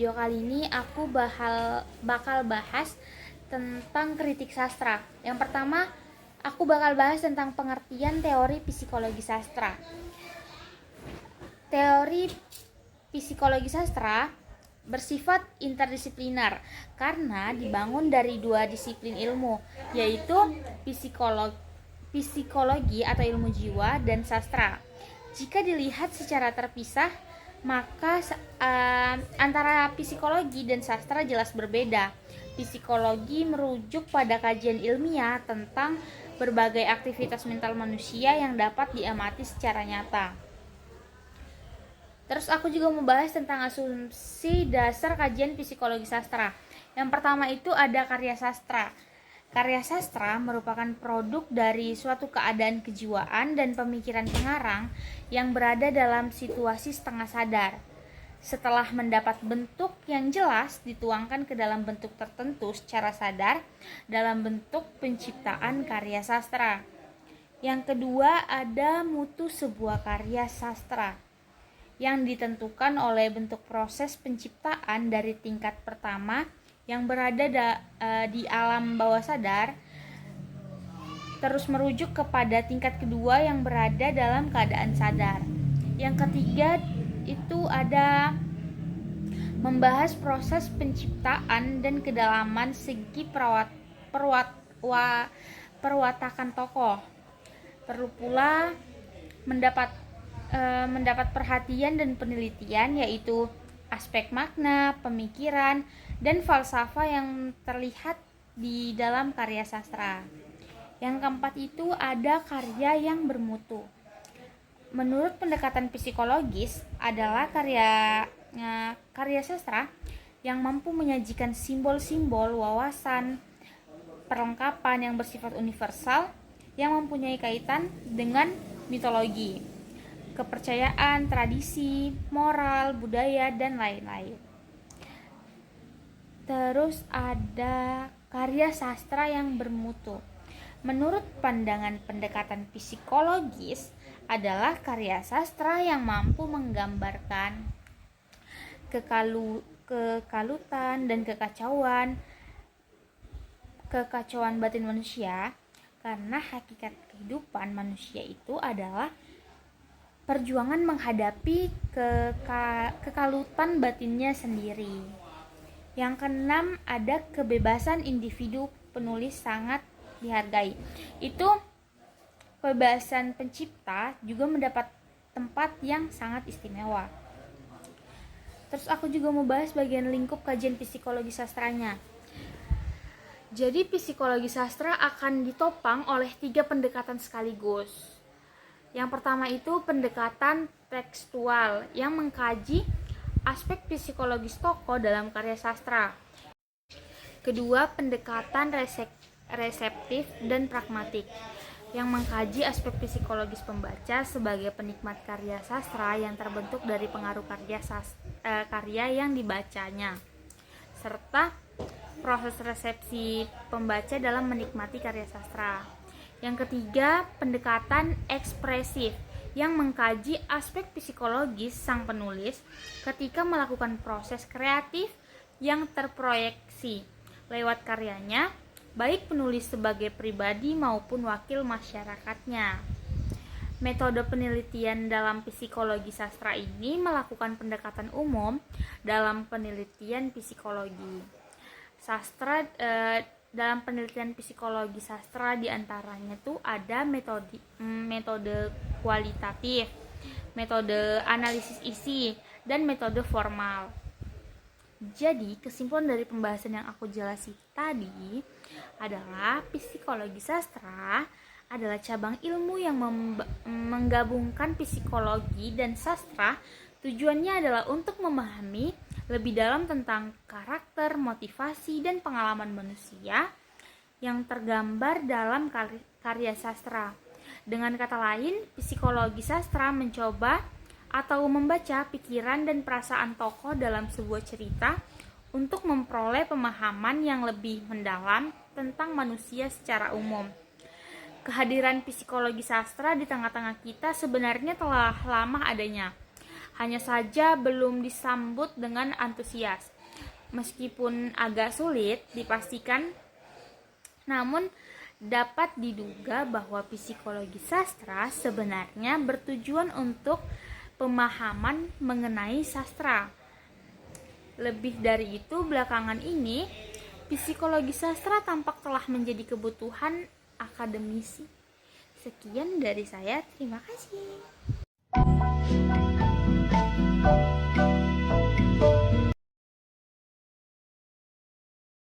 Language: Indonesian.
video kali ini aku bakal bahas tentang kritik sastra. Yang pertama, aku bakal bahas tentang pengertian teori psikologi sastra. Teori psikologi sastra bersifat interdisipliner karena dibangun dari dua disiplin ilmu, yaitu psikologi atau ilmu jiwa dan sastra. Jika dilihat secara terpisah, maka antara psikologi dan sastra jelas berbeda. Psikologi merujuk pada kajian ilmiah tentang berbagai aktivitas mental manusia yang dapat diamati secara nyata. Terus aku juga membahas tentang asumsi dasar kajian psikologi sastra. Yang pertama itu ada karya sastra. Karya sastra merupakan produk dari suatu keadaan kejiwaan dan pemikiran pengarang yang berada dalam situasi setengah sadar. Setelah mendapat bentuk yang jelas, dituangkan ke dalam bentuk tertentu secara sadar dalam bentuk penciptaan karya sastra. Yang kedua ada mutu sebuah karya sastra, yang ditentukan oleh bentuk proses penciptaan dari tingkat pertama yang berada di alam bawah sadar, terus merujuk kepada tingkat kedua yang berada dalam keadaan sadar. Yang ketiga itu ada membahas proses penciptaan dan kedalaman segi perwatakan tokoh. Perlu pula mendapat perhatian dan penelitian, yaitu aspek makna, pemikiran, dan falsafah yang terlihat di dalam karya sastra. Yang keempat itu ada karya yang bermutu. Menurut pendekatan psikologis adalah karya sastra yang mampu menyajikan simbol-simbol, wawasan, perlengkapan yang bersifat universal yang mempunyai kaitan dengan mitologi, kepercayaan, tradisi, moral, budaya, dan lain-lain. Terus ada karya sastra yang bermutu. Menurut pandangan pendekatan psikologis adalah karya sastra yang mampu menggambarkan kekalutan dan kekacauan batin manusia, karena hakikat kehidupan manusia itu adalah perjuangan menghadapi kekalutan batinnya sendiri. Yang keenam ada kebebasan individu penulis sangat dihargai. Itu kebebasan pencipta juga mendapat tempat yang sangat istimewa. Terus aku juga mau bahas bagian lingkup kajian psikologi sastranya. Jadi psikologi sastra akan ditopang oleh 3 pendekatan sekaligus. Yang pertama itu pendekatan tekstual yang mengkaji aspek psikologis tokoh dalam karya sastra. Kedua, pendekatan reseptif dan pragmatik yang mengkaji aspek psikologis pembaca sebagai penikmat karya sastra yang terbentuk dari pengaruh karya yang dibacanya, serta proses resepsi pembaca dalam menikmati karya sastra. Yang ketiga, pendekatan ekspresif yang mengkaji aspek psikologis sang penulis ketika melakukan proses kreatif yang terproyeksi lewat karyanya, baik penulis sebagai pribadi maupun wakil masyarakatnya. Metode penelitian dalam psikologi sastra ini melakukan pendekatan umum dalam penelitian psikologi sastra. Dalam penelitian psikologi sastra diantaranya tuh ada metode kualitatif, metode analisis isi, dan metode formal. Jadi kesimpulan dari pembahasan yang aku jelasin tadi adalah psikologi sastra adalah cabang ilmu yang menggabungkan psikologi dan sastra. Tujuannya adalah untuk memahami lebih dalam tentang karakter, motivasi, dan pengalaman manusia yang tergambar dalam karya sastra. Dengan kata lain, psikologi sastra mencoba atau membaca pikiran dan perasaan tokoh dalam sebuah cerita untuk memperoleh pemahaman yang lebih mendalam tentang manusia secara umum. Kehadiran psikologi sastra di tengah-tengah kita sebenarnya telah lama adanya. hanya saja belum disambut dengan antusias. Meskipun agak sulit dipastikan, namun dapat diduga bahwa psikologi sastra sebenarnya bertujuan untuk pemahaman mengenai sastra. Lebih dari itu, belakangan ini psikologi sastra tampak telah menjadi kebutuhan akademisi. Sekian dari saya, terima kasih.